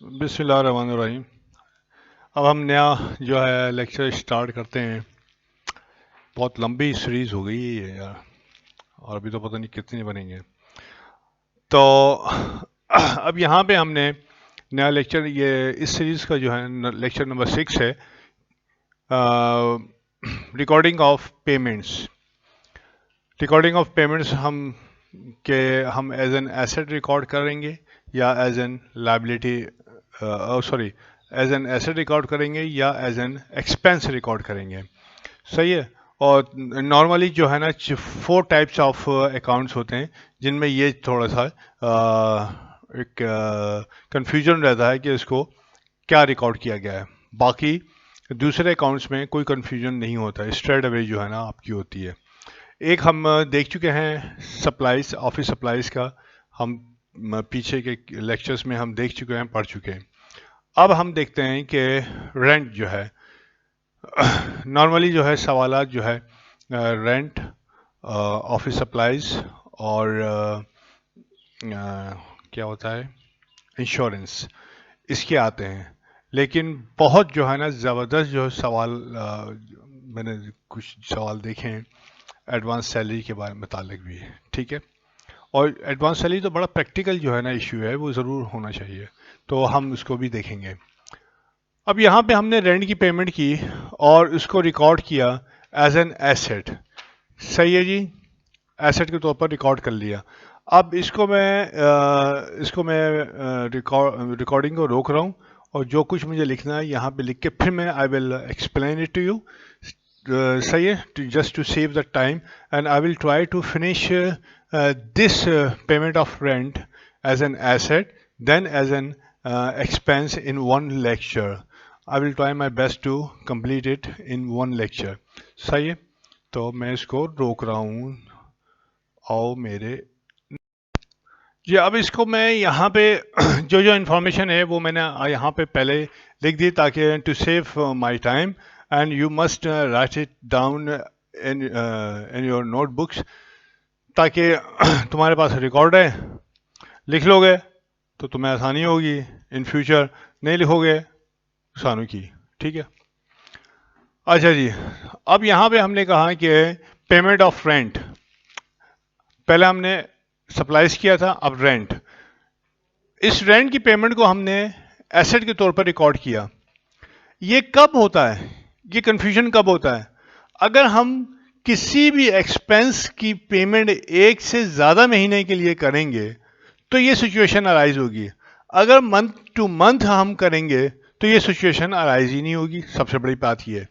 बिस्मिल्लाहिर्रहमानिर्रहीम। अब हम नया जो है लेक्चर स्टार्ट करते हैं। बहुत लंबी सीरीज हो गई है यार, और अभी तो पता नहीं कितनी बनेंगे। तो अब यहाँ पे हमने नया लेक्चर, ये इस सीरीज का जो है लेक्चर नंबर 6 है, recording of payments. Recording of payments हम एज एन एसेट रिकॉर्ड करेंगे या as an liability, sorry, as an asset record करेंगे या एज एन एक्सपेंस रिकॉर्ड करेंगे। सही है। और नॉर्मली जो है ना 4 टाइप्स ऑफ अकाउंट्स होते हैं जिनमें ये थोड़ा सा एक कंफ्यूजन रहता है कि इसको क्या रिकॉर्ड किया गया है। बाकी दूसरे अकाउंट्स में कोई कंफ्यूजन नहीं होता है, स्ट्रेट अवे जो है ना आपकी होती है। एक हम देख चुके हैं सप्लाईज, ऑफिस सप्लाईज का। हम पीछे के लेक्चर्स में हम देख चुके हैं, पढ़ चुके हैं। अब हम देखते हैं कि रेंट जो है, नॉर्मली जो है सवालात जो है रेंट, ऑफिस सप्लाईज और क्या होता है, इंश्योरेंस, इसके आते हैं। लेकिन बहुत जो है ना ज़बरदस्त जो सवाल, मैंने कुछ सवाल देखे हैं एडवांस सैलरी के बारे में मुतालिक भी है। ठीक है। और एडवांस सैलरी तो बड़ा प्रैक्टिकल जो है ना इशू है, वो ज़रूर होना चाहिए, तो हम उसको भी देखेंगे। अब यहाँ पे हमने रेंट की पेमेंट की और उसको रिकॉर्ड किया एज एन एसेट। सही है जी, एसेट के तौर पर रिकॉर्ड कर लिया। अब इसको मैं रिकॉर्डिंग को रोक रहा हूँ, और जो कुछ मुझे लिखना है यहाँ पे लिख के फिर मैं I will explain it to you. सही है, just to save the time, and I will try to finish this payment of rent as an asset, then as an expense in one lecture. I will try my best to complete it in one lecture. सही है, तो मैं इसको रोक रहा हूँ। आओ मेरे जी, अब इसको मैं यहाँ पे जो जो इन्फॉर्मेशन है वो मैंने यहाँ पे पहले लिख दी, ताकि to save my time, and you must write it down in your notebooks, ताकि तुम्हारे पास रिकॉर्ड है, लिख लोगे तो तुम्हें आसानी होगी इन फ्यूचर, नहीं लिखोगे सानू की। ठीक है। अच्छा जी, अब यहाँ पे हमने कहा कि पेमेंट ऑफ रेंट, पहले हमने सप्लाईज किया था, अब रेंट। इस रेंट की पेमेंट को हमने एसेट के तौर पर रिकॉर्ड किया। ये कब होता है, ये कंफ्यूजन कब होता है? अगर हम किसी भी एक्सपेंस की पेमेंट एक से ज़्यादा महीने के लिए करेंगे तो ये सिचुएशन अराइज होगी। अगर मंथ टू मंथ हम करेंगे तो ये सिचुएशन अराइज ही नहीं होगी। सबसे बड़ी बात ये है।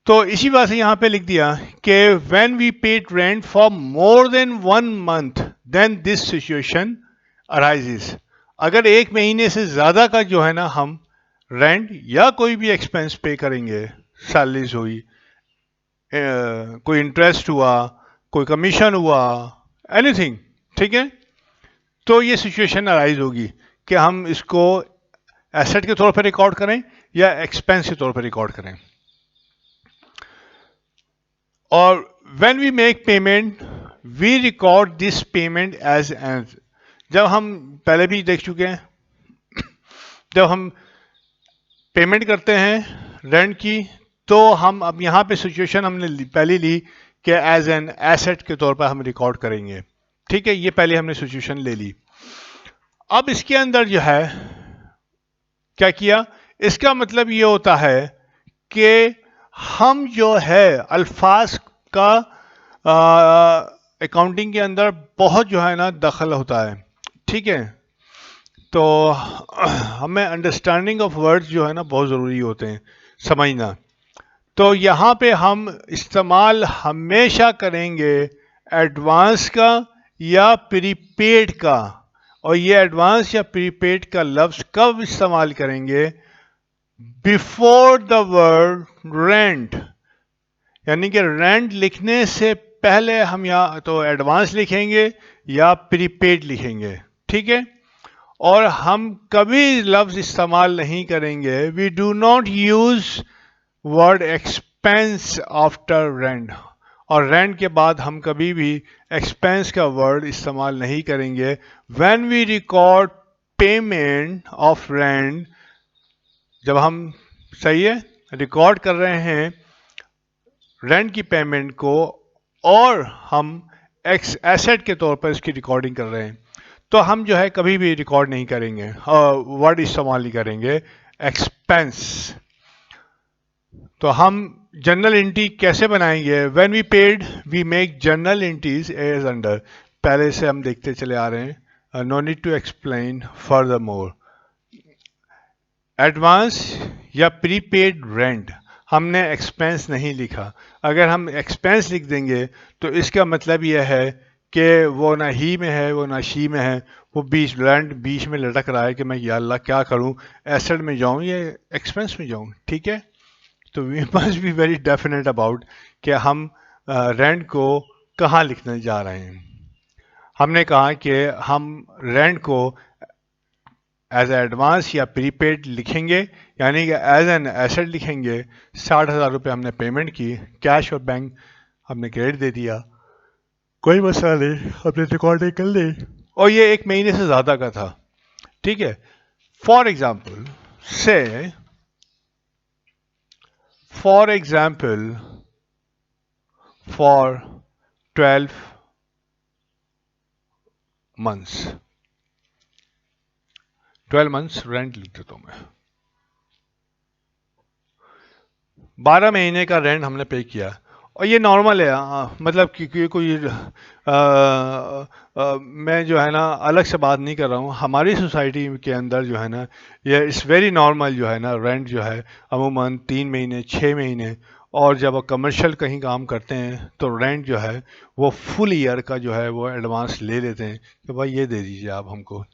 तो इसी बात से यहाँ पे लिख दिया कि when we paid rent for more than 1 month then this situation arises. अगर एक महीने से ज़्यादा का जो है ना हम रेंट या कोई भी एक्सपेंस पे करेंगे, सैलरीज हुई, कोई इंटरेस्ट हुआ, कोई कमीशन हुआ, एनीथिंग, ठीक है, तो ये सिचुएशन अराइज होगी कि हम इसको एसेट के तौर पर रिकॉर्ड करें या एक्सपेंस के तौर पर रिकॉर्ड करें। और when we make payment we record this payment as an, जब हम पहले भी देख चुके हैं, जब हम पेमेंट करते हैं रेंट की, तो हम अब यहाँ पे सिचुएशन हमने पहले ली कि एज एन एसेट के तौर पर हम रिकॉर्ड करेंगे। ठीक है, ये पहले हमने सिचुएशन ले ली। अब इसके अंदर जो है क्या किया, इसका मतलब ये होता है कि हम जो है अल्फाज का अकाउंटिंग के अंदर बहुत जो है ना दखल होता है। ठीक है, तो हमें अंडरस्टैंडिंग ऑफ वर्ड्स जो है ना बहुत ज़रूरी होते हैं समझना। तो यहाँ पे हम इस्तेमाल हमेशा करेंगे एडवांस का या प्रीपेड का। और ये एडवांस या प्रीपेड का लफ्ज़ कब इस्तेमाल करेंगे? बिफोर द वर्ड रेंट, यानी कि रेंट लिखने से पहले हम या तो एडवांस लिखेंगे या प्रीपेड लिखेंगे। ठीक है, और हम कभी लफ्ज़ इस्तेमाल नहीं करेंगे, we do not use word expense after rent, और रेंट के बाद हम कभी भी एक्सपेंस का वर्ड इस्तेमाल नहीं करेंगे when we record payment of rent, जब हम सही है रिकॉर्ड कर रहे हैं रेंट की पेमेंट को और हम एक्स एसेट के तौर पर इसकी रिकॉर्डिंग कर रहे हैं, तो हम जो है कभी भी रिकॉर्ड नहीं करेंगे, वर्ड इस्तेमाल नहीं करेंगे एक्सपेंस। तो हम जर्नल एंट्री कैसे बनाएंगे? When we paid we make journal entries as under. पहले से हम देखते चले आ रहे हैं, no need to explain further more. Advance या प्रीपेड रेंट हमने एक्सपेंस नहीं लिखा। अगर हम एक्सपेंस लिख देंगे तो इसका मतलब यह है कि वो ना ही में है वो ना शी में है, वो रेंट बीच में लटक रहा है कि मैं या अल्लाह क्या करूं, एसेट में जाऊं या एक्सपेंस में जाऊं। ठीक है, तो we must be very definite about कि हम रेंट को कहाँ लिखने जा रहे हैं। हमने कहा कि हम रेंट को एज एडवांस या प्रीपेड लिखेंगे, यानी कि एज एन एसेट लिखेंगे। 60,000 रुपये हमने पेमेंट की, कैश और बैंक हमने क्रेडिट दे दिया, कोई मसला नहीं, हमने रिकॉर्डिंग कर ली, और ये 1 महीने से ज़्यादा का था। ठीक है, for example for 12 months 12 months rent लिख देता हूं मैं। 12 महीने का रेंट हमने पे किया, और ये नॉर्मल है। मतलब कि कोई मैं जो है ना अलग से बात नहीं कर रहा हूँ, हमारी सोसाइटी के अंदर जो है ना ये इट्स वेरी नॉर्मल जो है ना, रेंट जो है अमूमन 3 महीने 6 महीने, और जब वो कमर्शियल कहीं काम करते हैं तो रेंट जो है वो फुल ईयर का जो है वो एडवांस ले लेते हैं कि भाई ये दे दीजिए आप हमको।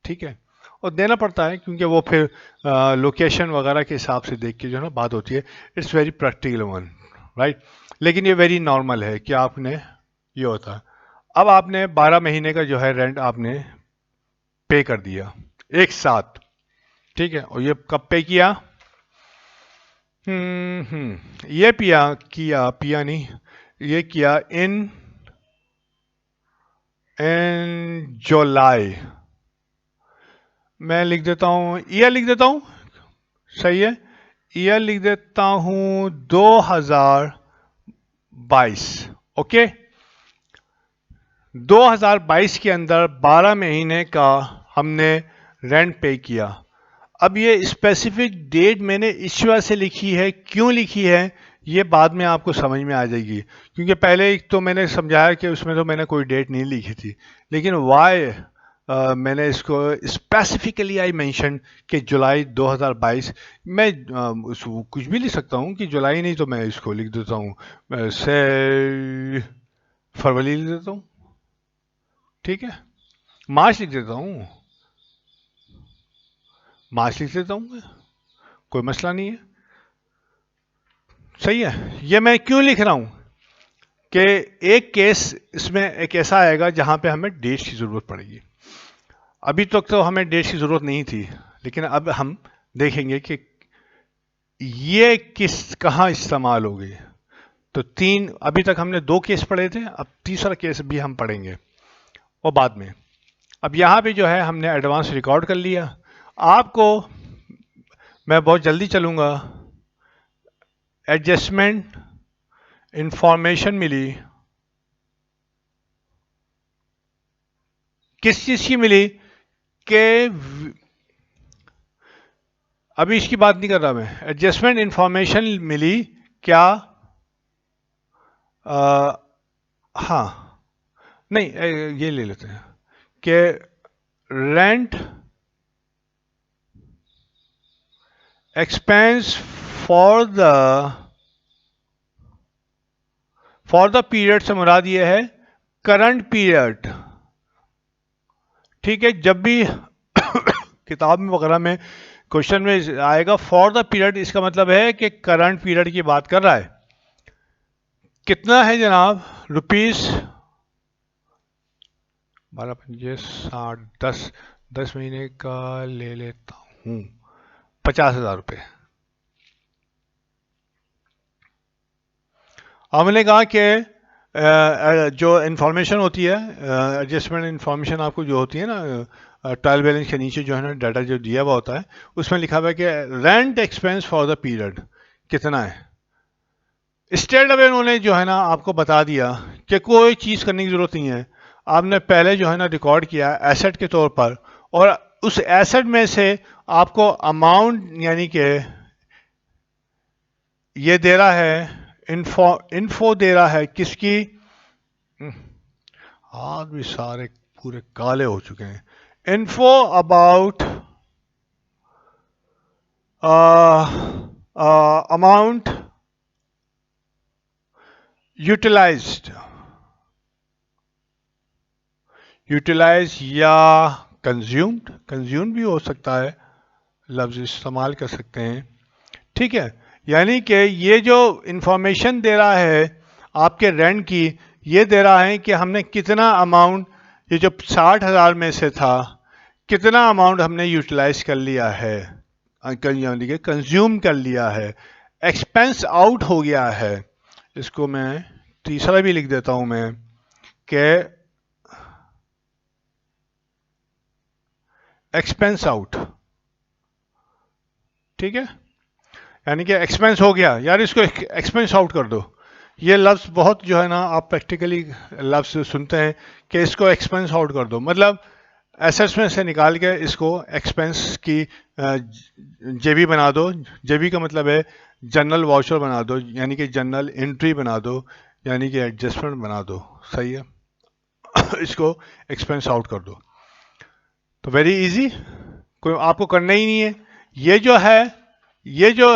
ठीक है, और देना पड़ता है क्योंकि वो फिर लोकेशन वगैरह के हिसाब से देख के जो है ना बात होती है। It's very practical one, right. लेकिन ये वेरी नॉर्मल है कि आपने ये होता है। अब आपने 12 महीने का जो है रेंट आपने पे कर दिया एक साथ। ठीक है, और ये कब पे किया? ये पिया नहीं, ये किया इन जुलाई। मैं लिख देता हूं, ईयर लिख देता हूं, सही है, ईयर लिख देता हूं 2022। ओके, 2022 के अंदर 12 महीने का हमने रेंट पे किया। अब ये स्पेसिफिक डेट मैंने इस वजह से लिखी है, क्यों लिखी है ये बाद में आपको समझ में आ जाएगी, क्योंकि पहले तो मैंने समझाया कि उसमें तो मैंने कोई डेट नहीं लिखी थी, लेकिन वाई मैंने इसको स्पेसिफिकली आई मेंशन कि जुलाई 2022। मैं कुछ भी लिख सकता हूँ कि जुलाई, नहीं तो मैं इसको लिख देता हूँ से फरवरी लिख देता हूँ। ठीक है, मार्च लिख देता हूँ, मार्च लिख देता हूँ, कोई मसला नहीं है। सही है, ये मैं क्यों लिख रहा हूँ कि एक केस इसमें एक ऐसा आएगा जहां पे हमें डेट्स की ज़रूरत पड़ेगी। अभी तक तो हमें डेट्स की ज़रूरत नहीं थी, लेकिन अब हम देखेंगे कि ये कहाँ इस्तेमाल होगी। तो अभी तक हमने 2 केस पढ़े थे, अब तीसरा केस भी हम पढ़ेंगे और बाद में। अब यहाँ पे जो है हमने एडवांस रिकॉर्ड कर लिया। आपको मैं बहुत जल्दी चलूँगा, एडजस्टमेंट इंफॉर्मेशन मिली, किस चीज़ की मिली कि अभी इसकी बात नहीं कर रहा मैं, एडजस्टमेंट इंफॉर्मेशन मिली क्या? हाँ, नहीं ये ले लेते हैं कि rent expense for the period से मुराद ये है करंट पीरियड। ठीक है, जब भी किताब में वगैरह में क्वेश्चन में आएगा फॉर द पीरियड, इसका मतलब है कि करंट पीरियड की बात कर रहा है। कितना है जनाब? रुपीस 12 पंजे 60, 10 महीने का ले लेता हूं 50,000 रुपये। हमने कहा कि जो इंफॉर्मेशन होती है, एडजस्टमेंट इंफॉर्मेशन आपको जो होती है ना ट्रायल बैलेंस के नीचे जो है ना डाटा जो दिया हुआ होता है उसमें लिखा हुआ है कि rent expense for the period कितना है। स्ट्रेट अवे उन्होंने जो है ना आपको बता दिया कि कोई चीज़ करने की ज़रूरत नहीं है। आपने पहले जो है ना रिकॉर्ड किया एसेट के तौर पर, और उस एसेट में से आपको अमाउंट यानी कि ये दे रहा है, इन्फो दे रहा है किसकी। हाथ भी सारे पूरे काले हो चुके हैं। Info about amount utilised, utilise या कंज्यूम्ड, कंज्यूम भी हो सकता है, लफ्ज इस्तेमाल कर सकते हैं। ठीक है, यानी कि ये जो इंफॉर्मेशन दे रहा है आपके रेंट की, ये दे रहा है कि हमने कितना अमाउंट, ये जो 60,000 में से था कितना अमाउंट हमने यूटिलाइज कर लिया है, यानी कि कंज्यूम कर लिया है, एक्सपेंस आउट हो गया है। इसको मैं तीसरा भी लिख देता हूं मैं कि एक्सपेंस आउट। ठीक है, यानी कि एक्सपेंस हो गया यार, इसको एक्सपेंस आउट कर दो। ये लफ्ज़ बहुत जो है ना आप प्रैक्टिकली लफ्ज़ सुनते हैं कि इसको एक्सपेंस आउट कर दो, मतलब एसेट्स में से निकाल के इसको एक्सपेंस की जेबी बना दो। जेबी का मतलब है जनरल वाउचर बना दो, यानी कि जनरल एंट्री बना दो, यानी कि एडजस्टमेंट बना दो। सही है इसको एक्सपेंस आउट कर दो। तो वेरी इजी, कोई आपको करना ही नहीं है। ये जो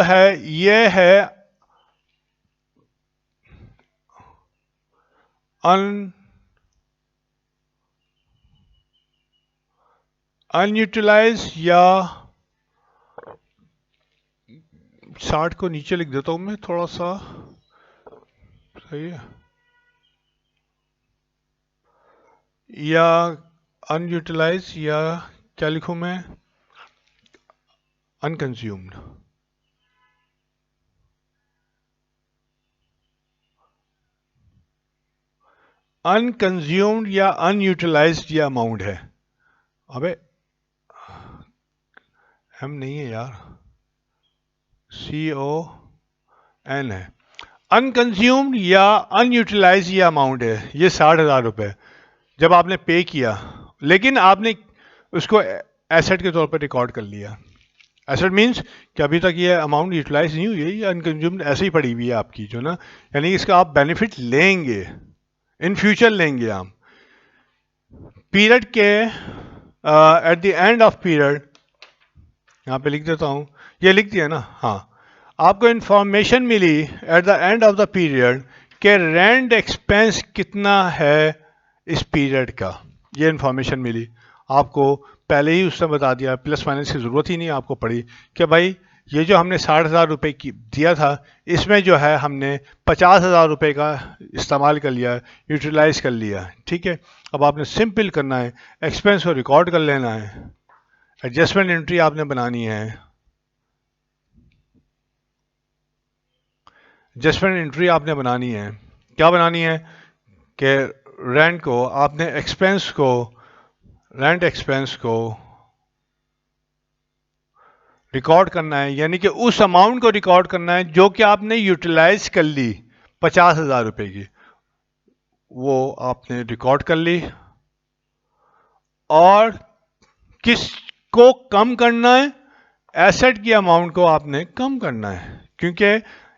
है ये है अनयूटिलाइज, या 60 को नीचे लिख देता हूं मैं थोड़ा सा। सही है, या अनयूटिलाइज, या क्या लिखूं मैं, अनकंज्यूम्ड। अनकंज्यूम्ड या अनयूटिलाइज्ड ये अमाउंट है। अबे एम नहीं है यार, CON है। अनकंज्यूम्ड या अनयूटिलाइज ये अमाउंट है, ये 60,000 रुपये जब आपने पे किया, लेकिन आपने उसको एसेट के तौर पर रिकॉर्ड कर लिया। एसेट मीन्स कि अभी तक ये अमाउंट यूटिलाइज नहीं हुई है, ये अनकंज्यूम्ड ऐसे ही पड़ी हुई है आपकी जो ना, यानी इसका आप बेनिफिट लेंगे, इन फ्यूचर लेंगे आप। पीरियड के eight the end of period, यहाँ पे लिख देता हूँ, ये लिख दिया ना, हाँ, आपको इंफॉर्मेशन मिली at the end of the period के रेंट एक्सपेंस कितना है इस पीरियड का, ये इंफॉर्मेशन मिली आपको। पहले ही उसने बता दिया, प्लस माइनस की ज़रूरत ही नहीं आपको पड़ी कि भाई ये जो हमने 60,000 रुपये की दिया था, इसमें जो है हमने 50,000 रुपये का इस्तेमाल कर लिया, यूटिलाइज कर लिया। ठीक है, अब आपने सिंपल करना है, एक्सपेंस को रिकॉर्ड कर लेना है, एडजस्टमेंट एंट्री आपने बनानी है। एडजस्टमेंट एंट्री आपने बनानी है, क्या बनानी है कि रेंट को आपने एक्सपेंस को, रेंट एक्सपेंस को रिकॉर्ड करना है, यानी कि उस अमाउंट को रिकॉर्ड करना है जो कि आपने यूटिलाइज कर ली 50,000 रुपये की, वो आपने रिकॉर्ड कर ली। और किसको कम करना है, एसेट की अमाउंट को आपने कम करना है, क्योंकि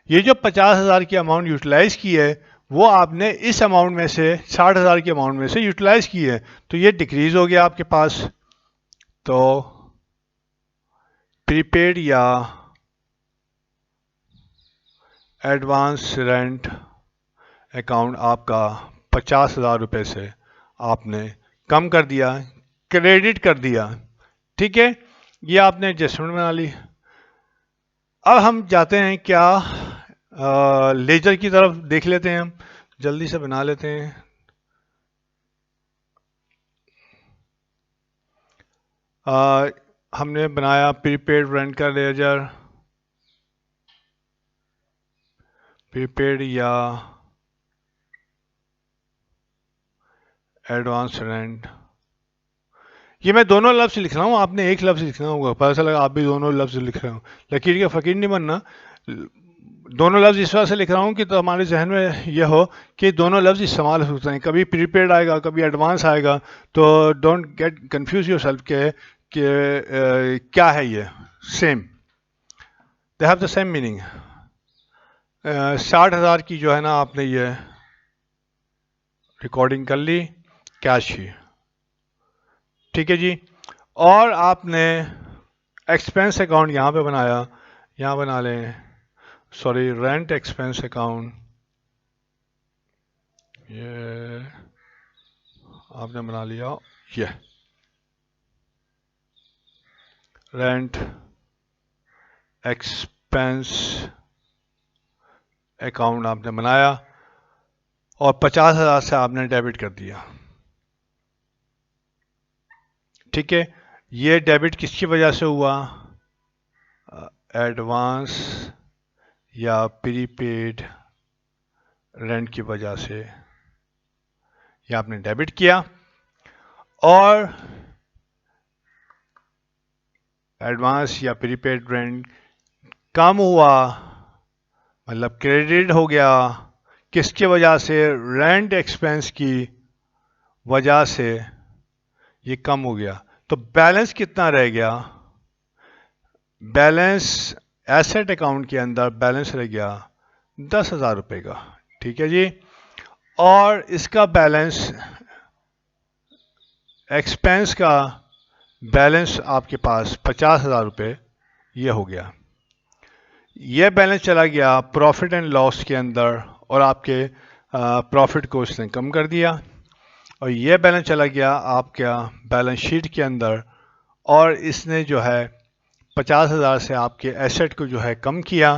ये जो 50,000 की अमाउंट यूटिलाइज की है वो आपने इस अमाउंट में से 60,000 की अमाउंट में से यूटिलाइज की है, तो ये डिक्रीज हो गया आपके पास। तो प्रीपेड या एडवांस रेंट अकाउंट आपका 50,000 रुपये से आपने कम कर दिया, क्रेडिट कर दिया। ठीक है, ये आपने एडजस्टमेंट बना ली। अब हम जाते हैं क्या, लेजर की तरफ देख लेते हैं, हम जल्दी से बना लेते हैं। हमने बनाया प्रीपेड रेंट का लेजर, प्रीपेड या एडवांस रेंट। ये मैं दोनों लफ्ज़ लिख रहा हूँ, आपने एक लफ्ज़ लिखना होगा, पता चला आप भी दोनों लफ्ज़ लिख रहे हो। लकीर के फ़कीर नहीं बनना। दोनों लफ्ज़ इस वजह से लिख रहा हूँ कि तो हमारे जहन में यह हो कि दोनों लफ्ज़ इस्तेमाल हो सकते हैं, कभी प्रीपेड आएगा कभी एडवांस आएगा, तो don't get confuse your self के क्या है ये, same, they have the same meaning. 60,000 की जो है ना आपने ये रिकॉर्डिंग कर ली कैश की, ठीक है जी। और आपने एक्सपेंस अकाउंट यहाँ पे बनाया, यहाँ बना लें, सॉरी रेंट एक्सपेंस अकाउंट, ये आपने बना लिया, ये रेंट एक्सपेंस अकाउंट आपने बनाया और 50,000 से आपने डेबिट कर दिया, ठीक है। ये डेबिट किसकी वजह से हुआ, एडवांस या प्रीपेड रेंट की वजह से ये आपने डेबिट किया, और एडवांस या प्रीपेड रेंट कम हुआ मतलब क्रेडिट हो गया, किसकी वजह से, रेंट एक्सपेंस की वजह से ये कम हो गया। तो बैलेंस कितना रह गया, बैलेंस एसेट अकाउंट के अंदर बैलेंस रह गया 10,000 रुपये का, ठीक है जी। और इसका बैलेंस एक्सपेंस का बैलेंस आपके पास 50,000 रुपये ये हो गया। ये बैलेंस चला गया प्रॉफिट एंड लॉस के अंदर और आपके प्रॉफिट को इसने कम कर दिया, और ये बैलेंस चला गया आपका बैलेंस शीट के अंदर और इसने जो है 50,000 से आपके एसेट को जो है कम किया,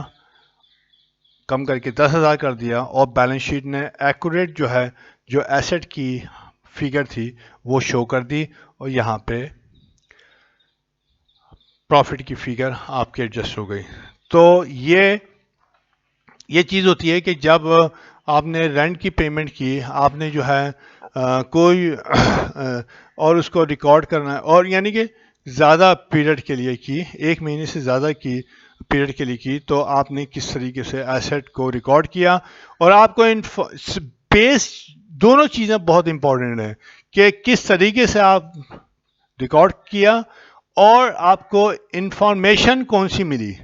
कम करके 10,000 कर दिया, और बैलेंस शीट ने एक्यूरेट जो है जो एसेट की फिगर थी वो शो कर दी, और यहाँ पे प्रॉफिट की फिगर आपके एडजस्ट हो गई। तो ये चीज़ होती है कि जब आपने रेंट की पेमेंट की, आपने जो है कोई और उसको रिकॉर्ड करना है, और यानी कि ज़्यादा पीरियड के लिए की, 1 महीने से ज़्यादा की पीरियड के लिए की, तो आपने किस तरीके से एसेट को रिकॉर्ड किया, और आपको इन बेस दोनों चीज़ें बहुत इंपॉर्टेंट हैं कि किस तरीके से आप रिकॉर्ड किया और आपको इंफॉर्मेशन कौन सी मिली,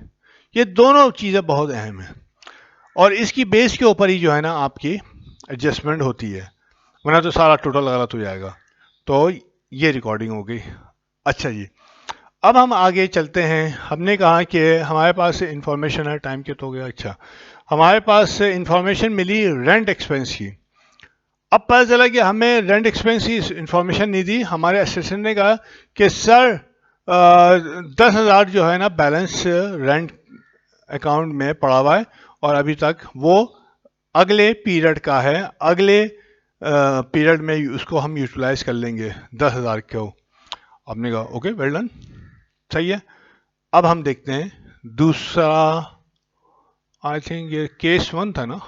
ये दोनों चीज़ें बहुत अहम हैं, और इसकी बेस के ऊपर ही जो है ना आपकी एडजस्टमेंट होती है, वरना तो सारा टोटल गलत हो जाएगा। तो ये रिकॉर्डिंग हो गई। अच्छा जी, अब हम आगे चलते हैं। हमने कहा कि हमारे पास इंफॉर्मेशन है, टाइम के तो हो गया। अच्छा, हमारे पास इंफॉर्मेशन मिली रेंट एक्सपेंस की। अब पता चला कि हमें रेंट एक्सपेंस की इंफॉर्मेशन नहीं दी, हमारे असिस्टेंट ने कहा कि सर 10,000 जो है ना बैलेंस रेंट अकाउंट में पड़ा हुआ है और अभी तक वो अगले पीरियड का है, अगले पीरियड में उसको हम यूटिलाइज कर लेंगे 10,000 को। आपने कहा ओके वेल डन, सही है। अब हम देखते हैं दूसरा, आई थिंक ये केस 1 था ना,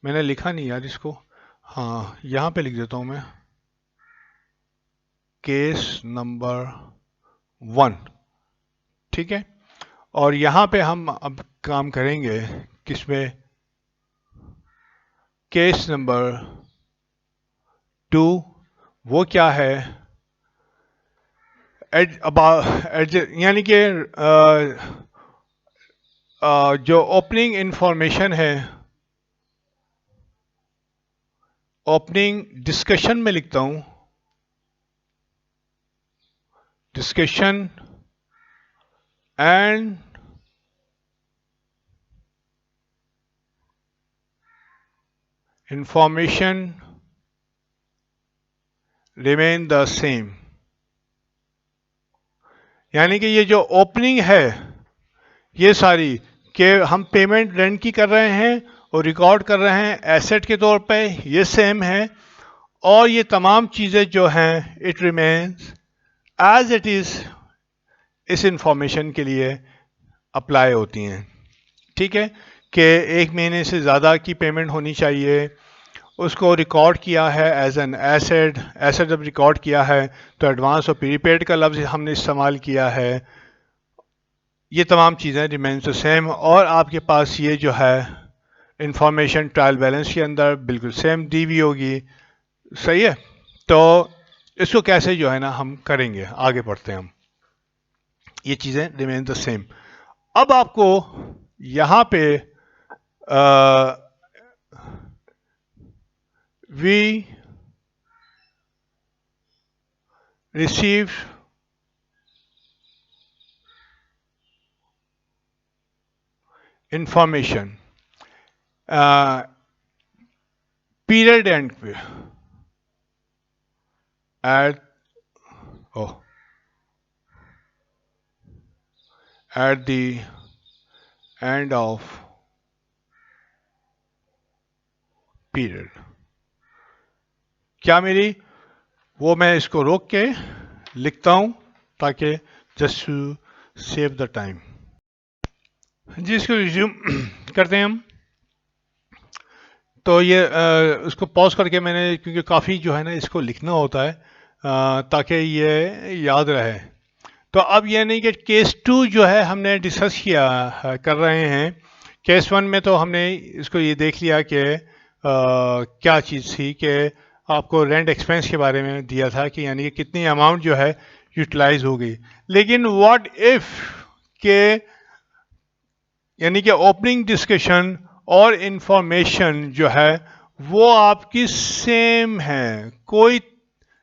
मैंने लिखा नहीं यार इसको, हाँ यहाँ पे लिख देता हूँ मैं, केस नंबर 1, ठीक है। और यहाँ पे हम अब काम करेंगे किसमें, केस नंबर 2। वो क्या है, यानी कि जो ओपनिंग इंफॉर्मेशन है, ओपनिंग डिस्कशन में लिखता हूं, discussion and information remain the same. यानी कि ये जो ओपनिंग है ये सारी कि हम पेमेंट रेंट की कर रहे हैं और रिकॉर्ड कर रहे हैं एसेट के तौर पे, ये सेम है, और ये तमाम चीज़ें जो हैं it remains as it is इस इंफॉर्मेशन के लिए अप्लाई होती हैं, ठीक है। कि 1 महीने से ज़्यादा की पेमेंट होनी चाहिए, उसको रिकॉर्ड किया है एज एन एसेट। एसेट जब रिकॉर्ड किया है तो एडवांस और प्रीपेड का लफ्ज़ हमने इस्तेमाल किया है। ये तमाम चीज़ें रिमेन द सेम, और आपके पास ये जो है इंफॉर्मेशन ट्रायल बैलेंस के अंदर बिल्कुल सेम दी हुई होगी। सही है। तो इसको कैसे जो है ना हम करेंगे, आगे बढ़ते हैं हम। ये चीज़ें रिमेन द सेम। अब आपको यहाँ पे we receive information period end पे at at the end of period। क्या मेरी वो, मैं इसको रोक के लिखता हूं ताकि just to save the time. जी, इसको रिज्यूम करते हैं हम। तो ये उसको पॉज करके मैंने, क्योंकि काफ़ी जो है ना इसको लिखना होता है ताकि ये याद रहे। तो अब ये नहीं कि केस 2 जो है हमने डिस्कस किया कर रहे हैं। केस 1 में तो हमने इसको ये देख लिया कि क्या चीज़ थी कि आपको रेंट एक्सपेंस के बारे में दिया था कि यानी कि कितनी अमाउंट जो है यूटिलाइज हो गई। लेकिन व्हाट इफ के यानी कि ओपनिंग डिस्कशन और इंफॉर्मेशन जो है वो आपकी सेम है, कोई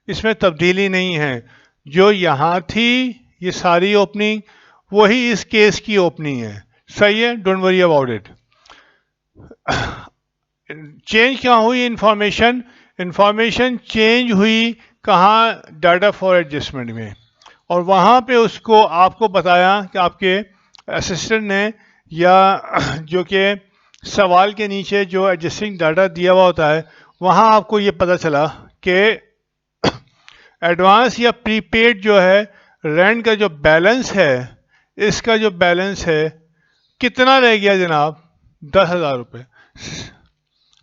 इसमें तब्दीली नहीं है। जो यहाँ थी ये सारी ओपनिंग वही इस केस की ओपनिंग है। सही है, don't worry about it. Change क्या हुई इंफॉर्मेशन? इंफॉर्मेशन चेंज हुई कहाँ? डाटा फॉर एडजस्टमेंट में। और वहाँ पे उसको आपको बताया कि आपके असिस्टेंट ने, या जो कि सवाल के नीचे जो एडजस्टिंग डाटा दिया हुआ होता है वहाँ आपको ये पता चला कि एडवांस या प्रीपेड जो है रेंट का जो बैलेंस है, इसका जो बैलेंस है कितना रह गया जनाब? 10,000 रुपये।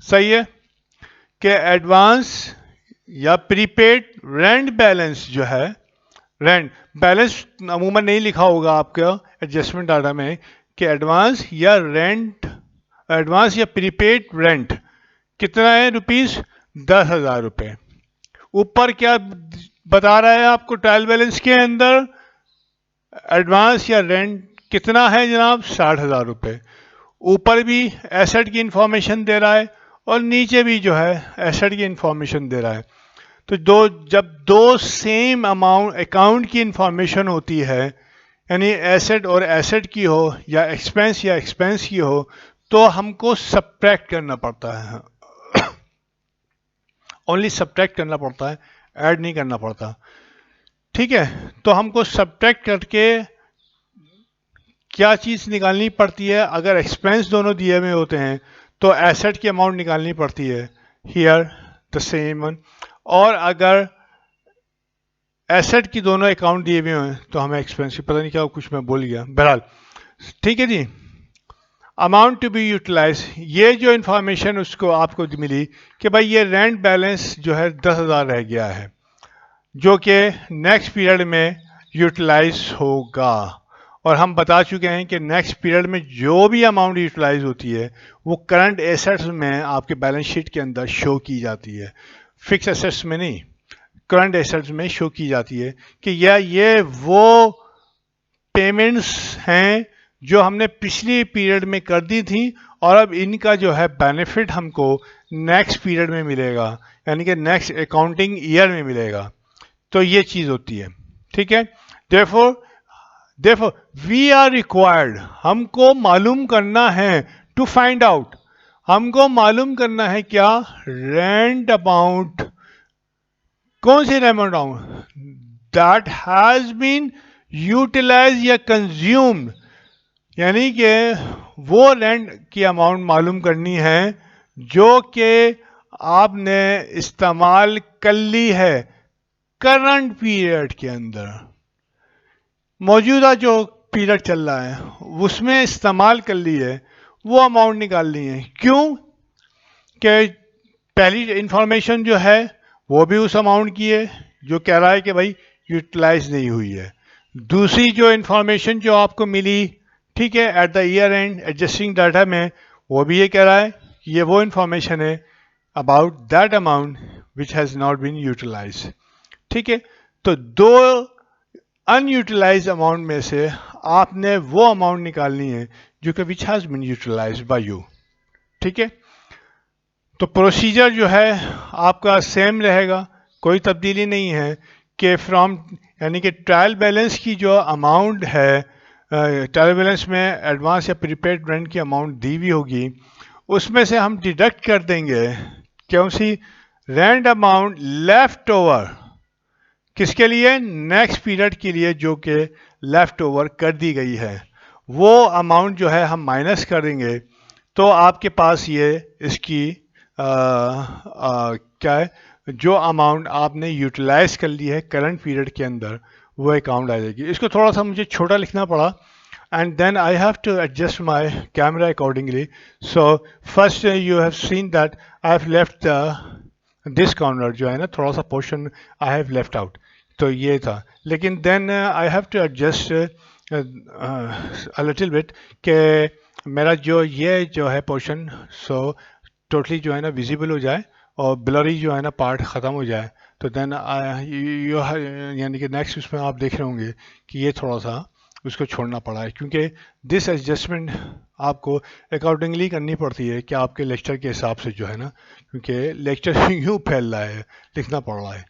सही है कि एडवांस या प्रीपेड रेंट बैलेंस जो है, रेंट बैलेंस अमूमन नहीं लिखा होगा आपका एडजस्टमेंट डाटा में कि एडवांस या रेंट, एडवांस या प्रीपेड रेंट कितना है रुपीस? 10,000 रुपये। ऊपर क्या बता रहा है आपको ट्रायल बैलेंस के अंदर? एडवांस या रेंट कितना है जनाब? 60,000 रुपये। ऊपर भी एसेट की इंफॉर्मेशन दे रहा है और नीचे भी जो है एसेट की इंफॉर्मेशन दे रहा है। तो जब दो सेम अमाउंट अकाउंट की इंफॉर्मेशन होती है, यानी एसेट और एसेट की हो या एक्सपेंस की हो, तो हमको सब्ट्रैक्ट करना पड़ता है। ओनली सब्ट्रैक्ट करना पड़ता है, ऐड नहीं करना पड़ता। ठीक है, तो हमको सब्ट्रैक्ट करके क्या चीज़ निकालनी पड़ती है? अगर एक्सपेंस दोनों दिए हुए होते हैं तो एसेट की अमाउंट निकालनी पड़ती है, हियर द सेम वन। और अगर एसेट की दोनों अकाउंट दिए हुए हैं तो हमें एक्सपेंस की, पता नहीं क्या कुछ मैं भूल गया, बहरहाल ठीक है जी। अमाउंट टू बी यूटिलाइज, ये जो इंफॉर्मेशन उसको आपको मिली कि भाई ये रेंट बैलेंस जो है 10,000 रह गया है, जो कि नेक्स्ट पीरियड में यूटिलाइज होगा। और हम बता चुके हैं कि नेक्स्ट पीरियड में जो भी अमाउंट यूटिलाइज होती है वो करंट एसेट्स में आपके बैलेंस शीट के अंदर शो की जाती है, फिक्स एसेट्स में नहीं, करंट एसेट्स में शो की जाती है कि ये वो पेमेंट्स हैं जो हमने पिछली पीरियड में कर दी थी और अब इनका जो है बेनिफिट हमको नेक्स्ट पीरियड में मिलेगा, यानी कि नेक्स्ट अकाउंटिंग ईयर में मिलेगा। तो ये चीज़ होती है। ठीक है, देयरफॉर वी आर रिक्वायर्ड, हमको मालूम करना है, टू फाइंड आउट, हमको मालूम करना है क्या? रेंट अमाउंट, कौन सी rent amount? That has been utilise या कंज्यूम्ड, यानी कि वो रेंट की अमाउंट मालूम करनी है जो कि आपने इस्तेमाल कर ली है करंट पीरियड के अंदर, मौजूदा जो पीरियड चल रहा है उसमें इस्तेमाल कर ली है, वो अमाउंट निकालनी है। क्यों? कि पहली इंफॉर्मेशन जो है वो भी उस अमाउंट की है जो कह रहा है कि भाई यूटिलाइज नहीं हुई है। दूसरी जो इंफॉर्मेशन जो आपको मिली, ठीक है, eight the year and adjusting data में, वो भी ये कह रहा है कि ये वो इंफॉर्मेशन है about that amount which has not been utilised. ठीक है, तो दो अनयूटिलाइज अमाउंट में से आपने वो अमाउंट निकालनी है जो कि which has been utilised by you. ठीक है, तो प्रोसीजर जो है आपका सेम रहेगा, कोई तब्दीली नहीं है कि फ्रॉम, यानी कि ट्रायल बैलेंस की जो अमाउंट है, ट्रायल बैलेंस में एडवांस या प्रीपेड रेंट की अमाउंट दी हुई होगी, उसमें से हम डिडक्ट कर देंगे कौन सी रेंट अमाउंट लेफ्ट ओवर, किसके लिए, नेक्स्ट पीरियड के लिए जो कि लेफ्ट ओवर कर दी गई है, वो अमाउंट जो है हम माइनस कर देंगे। तो आपके पास ये इसकी क्या है, जो अमाउंट आपने यूटिलाइज कर ली है करंट पीरियड के अंदर, वो अकाउंट आ जाएगी। इसको थोड़ा सा मुझे छोटा लिखना पड़ा, and then I have to adjust my camera accordingly. So first you have seen that I have left this corner जो है ना, थोड़ा सा portion I have left out, तो ये था। लेकिन then I have to adjust a little bit कि मेरा जो ये जो है पोर्शन सो टोटली जो है ना विजिबल हो जाए और ब्लरी जो है ना पार्ट ख़त्म हो जाए। तो देन यानी कि नेक्स्ट उसमें आप देख रहे होंगे कि ये थोड़ा सा उसको छोड़ना पड़ा है, क्योंकि दिस एडजस्टमेंट आपको अकॉर्डिंगली करनी पड़ती है कि आपके लेक्चर के हिसाब से जो है ना, क्योंकि लेक्चर यूँ फैल रहा है, लिखना पड़ रहा है,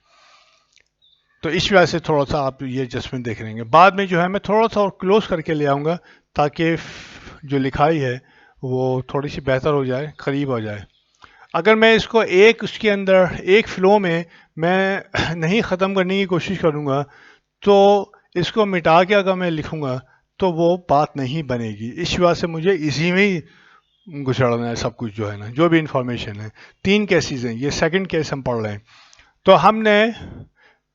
तो इस वजह से थोड़ा सा आप ये एडजस्टमेंट देख लेंगे। बाद में जो है मैं थोड़ा सा और क्लोज करके ले आऊँगा ताकि जो लिखाई है वो थोड़ी सी बेहतर हो जाए, करीब हो जाए। अगर मैं इसको एक उसके अंदर एक फ्लो में मैं नहीं ख़त्म करने की कोशिश करूँगा, तो इसको मिटा के अगर मैं लिखूँगा तो वो बात नहीं बनेगी। इस वजह से मुझे इसी में ही गुजरना है सब कुछ, जो है ना, जो भी इंफॉर्मेशन है। 3 केसेस हैं, ये सेकंड केस हम पढ़ रहे हैं। तो हमने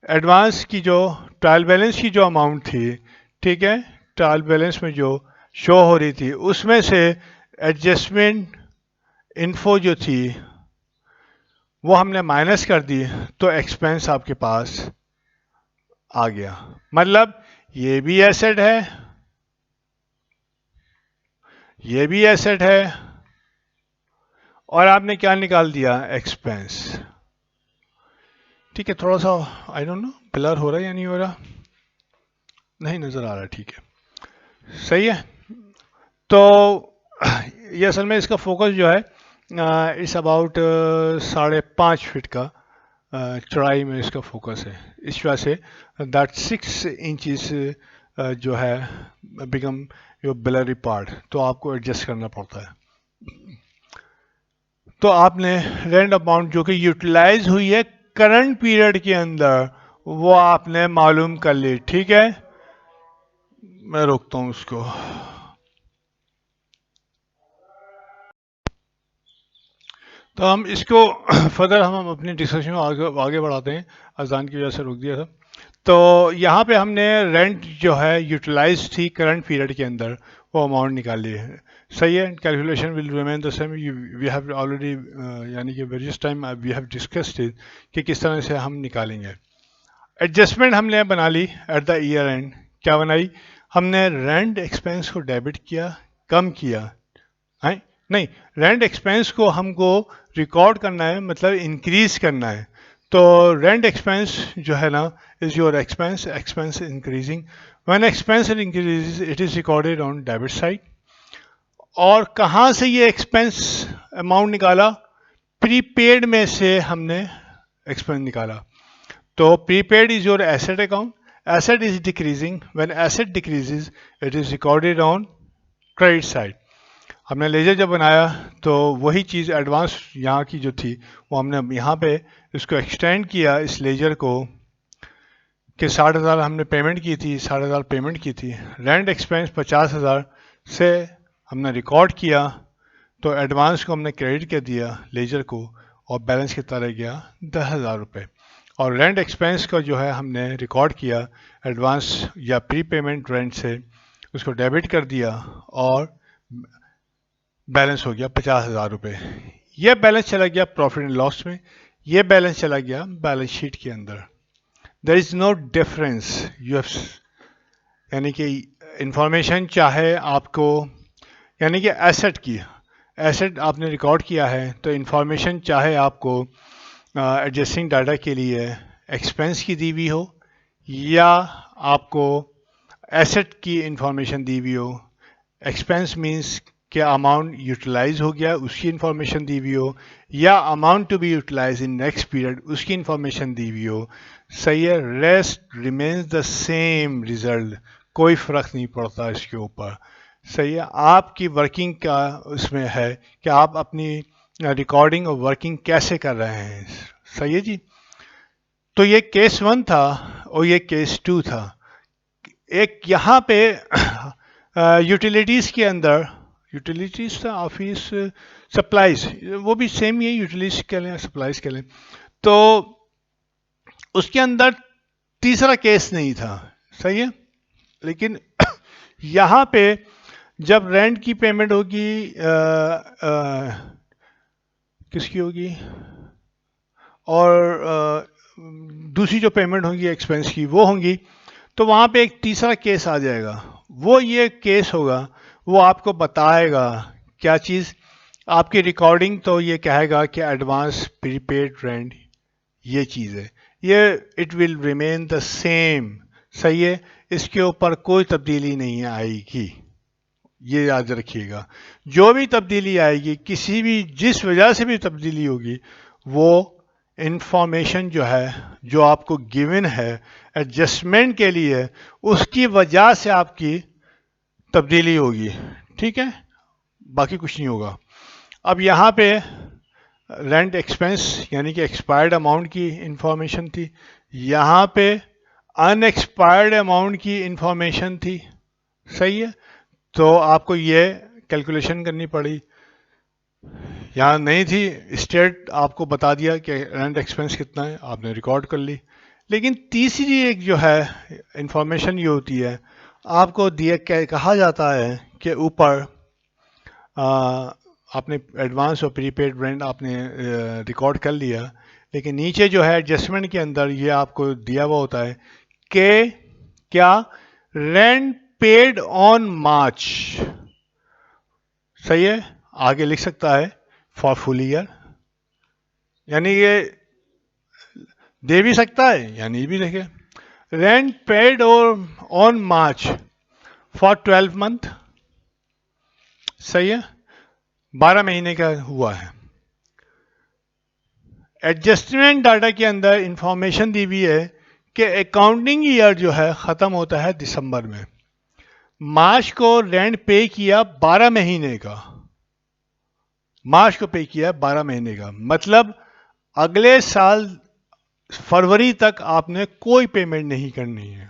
एडवांस की जो ट्रायल बैलेंस की जो अमाउंट थी, ठीक है, ट्रायल बैलेंस में जो शो हो रही थी, उसमें से एडजस्टमेंट इन्फो जो थी वो हमने माइनस कर दी, तो एक्सपेंस आपके पास आ गया। मतलब ये भी एसेट है, ये भी एसेट है, और आपने क्या निकाल दिया, एक्सपेंस। ठीक है, थोड़ा सा आई डोंट नो ब्लर हो रहा है या नहीं हो रहा, नहीं नज़र आ रहा, ठीक है, सही है। तो ये असल में इसका फोकस जो है इस अबाउट 5.5 फीट का चौड़ाई में इसका फोकस है। इस वजह से दैट 6 इंचेस जो है बिकम योर ब्लरी पार्ट, तो आपको एडजस्ट करना पड़ता है। तो आपने रेंट अमाउंट जो कि यूटिलाइज हुई है करंट पीरियड के अंदर, वो आपने मालूम कर ली। ठीक है, मैं रोकता हूँ उसको। तो हम इसको फर्दर हम अपनी डिस्कशन में आगे बढ़ाते हैं, अजान की वजह से रोक दिया था। तो यहाँ पे हमने रेंट जो है यूटिलाइज थी करंट पीरियड के अंदर, वो अमाउंट निकाली है, सही है। Calculation will remain the same, we have already यानी कि various time we have discussed it कि किस तरह से हम निकालेंगे। एडजस्टमेंट हमने बना ली एट द ईयर एंड। क्या बनाई हमने, रेंट एक्सपेंस को डेबिट किया, कम किया है, नहीं, रेंट एक्सपेंस को हमको रिकॉर्ड करना है, मतलब इंक्रीज करना है। तो रेंट एक्सपेंस जो है ना is your expense, expense increasing, when expense increase it is recorded on debit side. और कहाँ से ये एक्सपेंस अमाउंट निकाला, प्रीपेड में से हमने एक्सपेंस निकाला। तो prepaid is your asset account, asset is decreasing, when asset decreases it is recorded on credit side. हमने लेजर जब बनाया तो वही चीज़ एडवांस यहाँ की जो थी वो हमने यहाँ पे इसको एक्सटेंड किया, इस लेजर को, कि 60,000 हमने पेमेंट की थी, 60,000 पेमेंट की थी, रेंट एक्सपेंस 50,000 से हमने रिकॉर्ड किया, तो एडवांस को हमने क्रेडिट कर दिया लेजर को, और बैलेंस कितना रह गया, 10,000 रुपये। और रेंट एक्सपेंस का जो है हमने रिकॉर्ड किया एडवांस या प्री पेमेंट रेंट से, उसको डेबिट कर दिया और बैलेंस हो गया 50,000 रुपये। ये बैलेंस चला गया प्रॉफिट एंड लॉस में, ये बैलेंस चला गया बैलेंस शीट के अंदर। There is no difference. You have, यानी कि इंफॉर्मेशन चाहे आपको, यानी कि एसेट की, एसेट आपने रिकॉर्ड किया है तो इंफॉर्मेशन चाहे आपको एडजस्टिंग डाटा के लिए एक्सपेंस की दी हुई हो या आपको एसेट की इंफॉर्मेशन दी हुई हो, एक्सपेंस मींस कि अमाउंट यूटिलाइज हो गया उसकी इंफॉर्मेशन दी हुई हो, या amount to be utilise in next period उसकी इंफॉर्मेशन दी हुई हो, सही है, rest remains the same result, कोई फ़र्क नहीं पड़ता इसके ऊपर। सही है, आपकी वर्किंग का उसमें है कि आप अपनी रिकॉर्डिंग और वर्किंग कैसे कर रहे हैं। सही है जी। तो ये केस 1 था और ये केस 2 था। एक यहाँ पे यूटिलिटीज़ के अंदर, यूटिलिटीज़ था ऑफिस सप्लाइज, वो भी सेम ही है, यूटिलिटीज कह लें सप्लाइज कह लें। तो उसके अंदर तीसरा केस नहीं था, सही है। लेकिन यहाँ पे जब रेंट की पेमेंट होगी किसकी होगी, और दूसरी जो पेमेंट होगी एक्सपेंस की वो होंगी, तो वहाँ पे एक तीसरा केस आ जाएगा। वो ये केस होगा, वो आपको बताएगा क्या चीज़, आपकी रिकॉर्डिंग तो ये कहेगा कि एडवांस प्रीपेड रेंट ये चीज़ है, ये it will remain the same. सही है, इसके ऊपर कोई तब्दीली नहीं आएगी, ये याद रखिएगा। जो भी तब्दीली आएगी, किसी भी जिस वजह से भी तब्दीली होगी, वो इंफॉर्मेशन जो है जो आपको गिवन है एडजस्टमेंट के लिए, उसकी वजह से आपकी तब्दीली होगी, ठीक है, बाकी कुछ नहीं होगा। अब यहाँ पे रेंट एक्सपेंस यानी कि एक्सपायर्ड अमाउंट की इंफॉर्मेशन थी, यहाँ पे अनएक्सपायर्ड अमाउंट की इंफॉर्मेशन थी, सही है। तो आपको ये कैलकुलेशन करनी पड़ी, यहाँ नहीं थी, स्टेट आपको बता दिया कि रेंट एक्सपेंस कितना है, आपने रिकॉर्ड कर ली। लेकिन तीसरी एक जो है इंफॉर्मेशन ये होती है, आपको दिया कहा जाता है कि ऊपर आपने एडवांस और प्रीपेड रेंट आपने रिकॉर्ड कर लिया, लेकिन नीचे जो है एडजस्टमेंट के अंदर ये आपको दिया हुआ होता है कि क्या रेंट पेड ऑन मार्च, सही है, आगे लिख सकता है फॉर फुल ईयर, यानी ये दे भी सकता है यानी ये भी लिखे रेंट पेड और ऑन मार्च फॉर 12 मंथ, सही है, 12 महीने का हुआ है। एडजस्टमेंट डाटा के अंदर इंफॉर्मेशन दी हुई है कि अकाउंटिंग ईयर जो है ख़त्म होता है दिसंबर में, मार्च को रेंट पे किया 12 महीने का, मार्च को पे किया 12 महीने का, मतलब अगले साल फरवरी तक आपने कोई पेमेंट नहीं करनी है,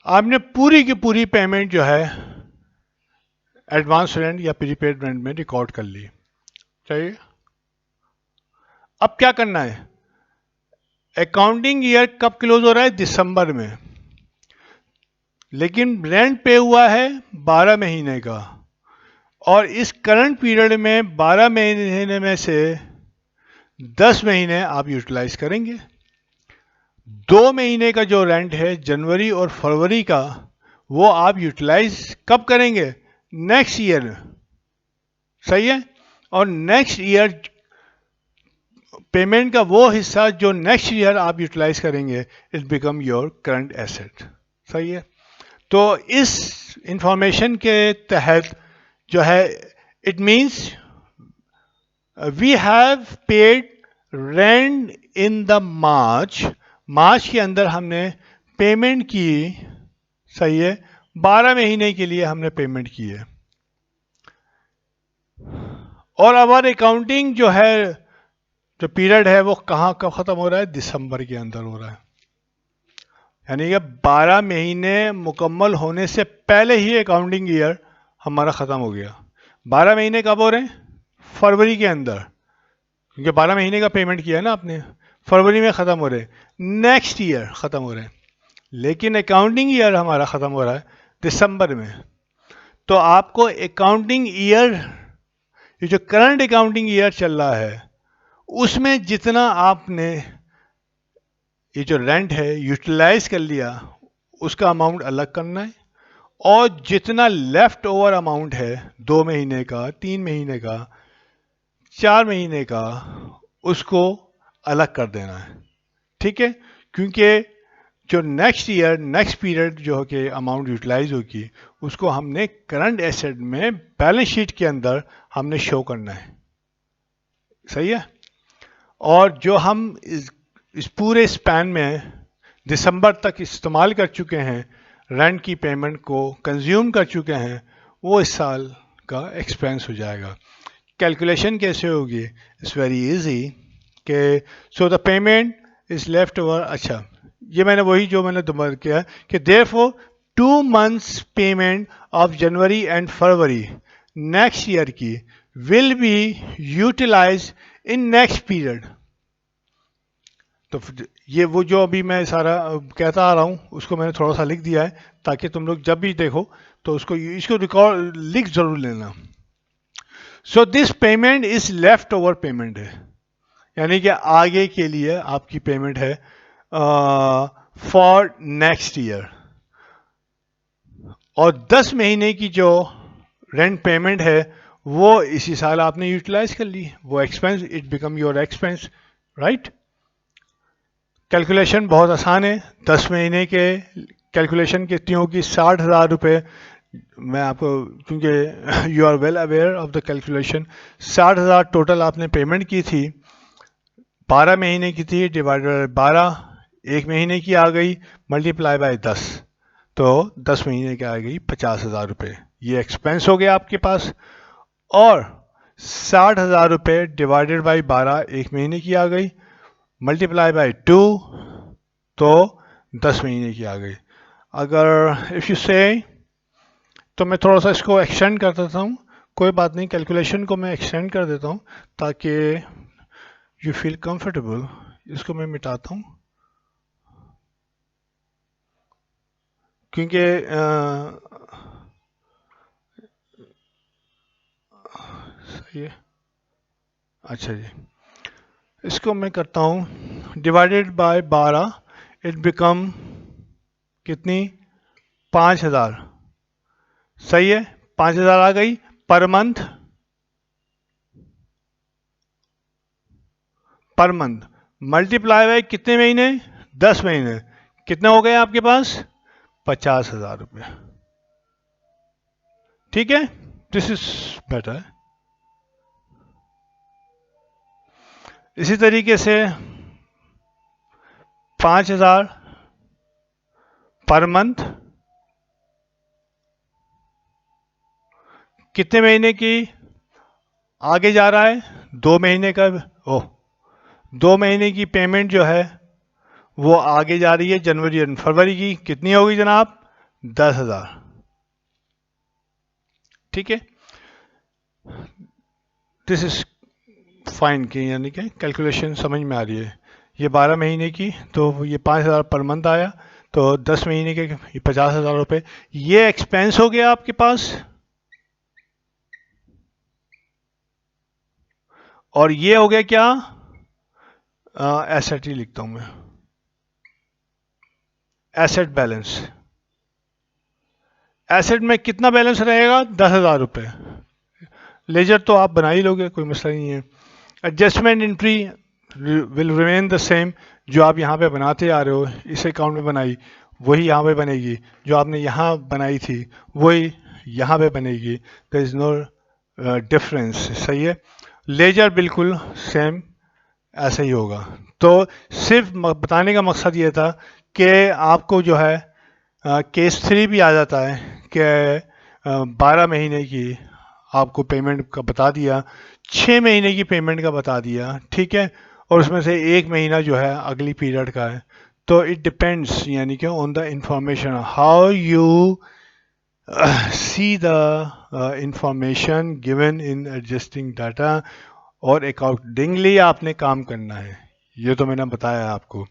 आपने पूरी की पूरी पेमेंट जो है एडवांस रेंट या प्रीपेड रेंट में रिकॉर्ड कर ली, चाहिए। अब क्या करना है, अकाउंटिंग ईयर कब क्लोज हो रहा है, दिसंबर में, लेकिन रेंट पे हुआ है 12 महीने का, और इस करंट पीरियड में 12 महीने में से 10 महीने आप यूटिलाइज करेंगे। 2 महीने का जो रेंट है जनवरी और फरवरी का, वो आप यूटिलाइज कब करेंगे, नेक्स्ट ईयर, सही है। और नेक्स्ट ईयर पेमेंट का वो हिस्सा जो नेक्स्ट ईयर आप यूटिलाइज करेंगे, it become your current asset, सही है। तो इस इंफॉर्मेशन के तहत जो है, it means we have paid rent in the March, March के अंदर हमने पेमेंट की, सही है, 12 महीने के लिए हमने पेमेंट की है, और अवर अकाउंटिंग जो है, जो पीरियड है वो कहाँ कब ख़त्म हो रहा है, दिसंबर के अंदर हो रहा है, यानी कि 12 महीने मुकम्मल होने से पहले ही अकाउंटिंग ईयर हमारा ख़त्म हो गया। 12 महीने कब हो रहे हैं, फरवरी के अंदर, क्योंकि 12 महीने का पेमेंट किया है ना आपने, फरवरी में ख़त्म हो रहे, नेक्स्ट ईयर ख़त्म हो रहे, लेकिन अकाउंटिंग ईयर हमारा ख़त्म हो रहा है दिसंबर में। तो आपको अकाउंटिंग ईयर ये जो करंट अकाउंटिंग ईयर चल रहा है उसमें जितना आपने ये जो रेंट है यूटिलाइज कर लिया उसका अमाउंट अलग करना है, और जितना लेफ्ट ओवर अमाउंट है 2 महीने का, 3 महीने का, 4 महीने का, उसको अलग कर देना है। ठीक है, क्योंकि जो नेक्स्ट ईयर नेक्स्ट पीरियड जो कि अमाउंट यूटिलाइज होगी उसको हमने करंट एसेट में बैलेंस शीट के अंदर हमने शो करना है। सही है। और जो हम इस पूरे स्पैन में दिसंबर तक इस्तेमाल कर चुके हैं, रेंट की पेमेंट को कंज्यूम कर चुके हैं, वो इस साल का एक्सपेंस हो जाएगा। कैलकुलेशन कैसे होगी? इट्स वेरी इजी कि so the payment is left over. अच्छा, ये मैंने वही जो मैंने दोबारा किया कि therefore 2 months payment of January and February next year की will be utilise in next period. तो ये वो जो अभी मैं सारा कहता आ रहा हूँ उसको मैंने थोड़ा सा लिख दिया है ताकि तुम लोग जब भी देखो तो इसको रिकॉर्ड लिख जरूर लेना। So this payment is left over payment है, यानी कि आगे के लिए आपकी पेमेंट है फॉर नेक्स्ट ईयर। और 10 महीने की जो रेंट पेमेंट है वो इसी साल आपने यूटिलाइज कर ली, वो expense, it become your expense, right. Calculation बहुत आसान है। 10 महीने के कैलकुलेशन कितनी होगी? 60,000 रुपये। मैं आपको, क्योंकि you are well aware of the calculation, 60,000 total आपने पेमेंट की थी, 12 महीने की थी, डिवाइडेड बाय 12, 1 महीने की आ गई, मल्टीप्लाई बाय 10, तो 10 महीने की आ गई 50,000 रुपये। ये एक्सपेंस हो गया आपके पास। और 60,000 रुपये डिवाइडेड बाई 12 1 महीने की आ गई, मल्टीप्लाई बाय 2, तो 10 महीने की आ गई। अगर इफ़ यू से, तो मैं थोड़ा सा इसको एक्सटेंड कर देता हूँ, कोई बात नहीं, कैलकुलेशन को मैं एक्सटेंड कर देता हूँ ताकि यू फील कंफर्टेबल। इसको मैं मिटाता हूँ क्योंकि सही है। अच्छा जी, इसको मैं करता हूँ डिवाइडेड बाय 12, इट बिकम कितनी? 5,000। सही है, 5,000 आ गई per month. Per month multiply by कितने महीने? 10 महीने। कितने हो गए आपके पास? 50,000 रुपये। ठीक है, दिस इज बेटर। इसी तरीके से 5,000 पर मंथ, कितने महीने की आगे जा रहा है? 2 महीने का। ओह, 2 महीने की पेमेंट जो है वो आगे जा रही है, जनवरी और फरवरी की। कितनी होगी जनाब? 10,000। ठीक है, दिस इज फाइन की, यानी कि कैलकुलेशन समझ में आ रही है। ये 12 महीने की, तो ये 5,000 पर मंथ आया, तो 10 महीने के 50,000 रुपये, ये एक्सपेंस हो गया आपके पास। और ये हो गया क्या? एसेट ही लिखता हूं मैं, एसेट बैलेंस। एसेट में कितना बैलेंस रहेगा? 10,000 रुपये। लेजर तो आप बना ही लोगे, कोई मसला नहीं है। Adjustment entry will remain the same, जो आप यहाँ पे बनाते आ रहे हो, इस अकाउंट में बनाई वही यहाँ पे बनेगी, जो आपने यहाँ बनाई थी वही यहाँ पे बनेगी। There is no difference. सही है, लेजर बिल्कुल सेम ऐसा ही होगा। तो सिर्फ बताने का मकसद ये था कि आपको जो है केस 3 भी आ जाता है कि 12 महीने की आपको पेमेंट का बता दिया, 6 महीने की पेमेंट का बता दिया, ठीक है, और उसमें से 1 महीना जो है अगली पीरियड का है। तो इट डिपेंड्स, यानी कि on the information, how you see the information given in adjusting data, और अकॉर्डिंगली आपने काम करना है। ये तो मैंने बताया आपको।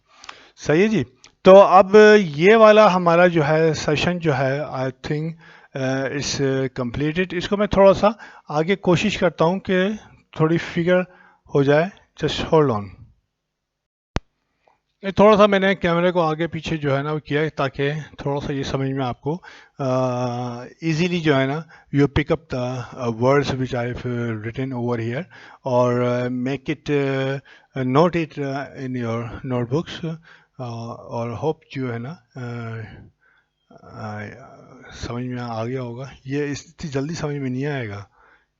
सही है जी। तो अब ये वाला हमारा जो है सेशन जो है, आई थिंक इट्स कंप्लीटेड। इसको मैं थोड़ा सा आगे कोशिश करता हूँ कि थोड़ी फिगर हो जाए। Just hold on. ये थोड़ा सा मैंने कैमरे को आगे पीछे जो है ना वो किया है ताकि थोड़ा सा ये समझ में आपको इजीली जो है ना you pick up the words which I written over here और make it note it in your notebooks और होप जो है ना समझ में आ गया होगा। ये इतनी जल्दी समझ में नहीं आएगा,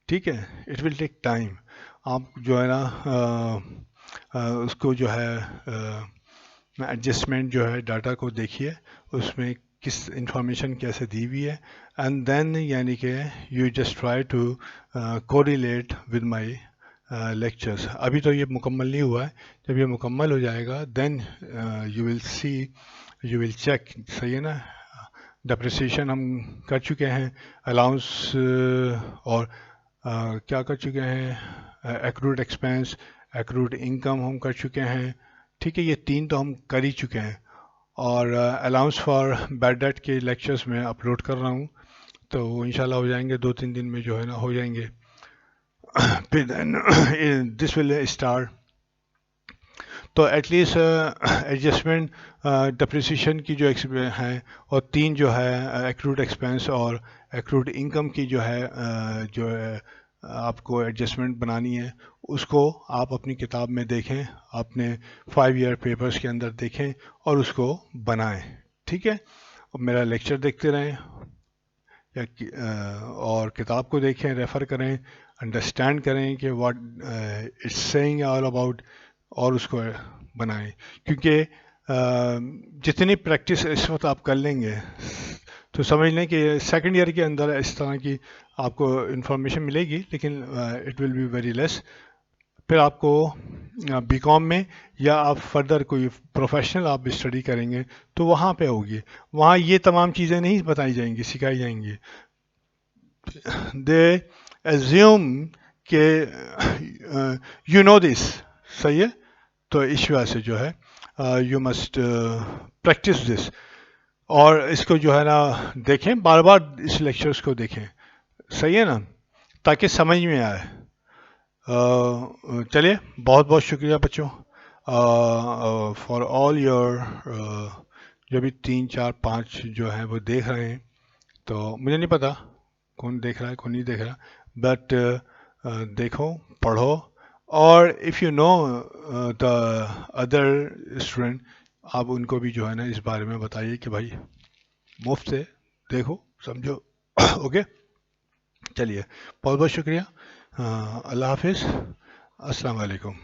ठीक है, इट विल टेक टाइम। आप जो है ना उसको जो है एडजस्टमेंट जो है डाटा को देखिए, उसमें किस इंफॉर्मेशन कैसे दी हुई है, एंड देन यानी कि you just try to correlate with my lectures. अभी तो ये मुकम्मल नहीं हुआ है, जब ये मुकम्मल हो जाएगा then you will see, you will check. सही है ना। डेप्रिसिएशन हम कर चुके हैं, अलाउंस और क्या कर चुके हैं, एक्रूड एक्सपेंस, एक्रूड इनकम हम कर चुके हैं, ठीक है। ये 3 तो हम कर ही चुके हैं। और अलाउंस फॉर बैड डेट के लेक्चर्स में अपलोड कर रहा हूँ, तो वो इंशाल्लाह हो जाएंगे 2-3 दिन में जो है ना हो जाएंगे। फिर देन दिस विल स्टार्ट। तो एटलीस्ट एडजस्टमेंट डिप्रिसिएशन की जो है और 3 जो है एक्रूड एक्सपेंस और एक्रूड इनकम की जो है आपको एडजस्टमेंट बनानी है, उसको आप अपनी किताब में देखें, अपने 5 ईयर पेपर्स के अंदर देखें और उसको बनाएं, ठीक है। और मेरा लेक्चर देखते रहें और किताब को देखें, रेफ़र करें, अंडरस्टैंड करें कि what it's saying all about, और उसको बनाएं। क्योंकि जितनी प्रैक्टिस इस वक्त आप कर लेंगे तो समझ लें कि सेकंड ईयर के अंदर इस तरह की आपको इंफॉर्मेशन मिलेगी, लेकिन it will be very less. फिर आपको बीकॉम में या आप फर्दर कोई प्रोफेशनल आप स्टडी करेंगे तो वहाँ पे होगी, वहाँ ये तमाम चीज़ें नहीं बताई जाएंगी, सिखाई जाएंगी। दे एज्यूम के यू नो दिस, सही है। तो इस वजह से जो है यू मस्ट प्रैक्टिस दिस, और इसको जो है ना देखें, बार बार इस लेक्चर्स को देखें, सही है ना, ताकि समझ में आए। चलिए, बहुत बहुत शुक्रिया बच्चों फॉर ऑल योर, जो भी 3-4-5 जो हैं वो देख रहे हैं। तो मुझे नहीं पता कौन देख रहा है कौन नहीं देख रहा, बट देखो, पढ़ो, और if you know the other student, आप उनको भी जो है ना इस बारे में बताइए कि भाई मुफ्त से देखो, समझो। ओके, चलिए, बहुत बहुत शुक्रिया। अल्लाह हाफिज़, अस्सलाम वालेकुम।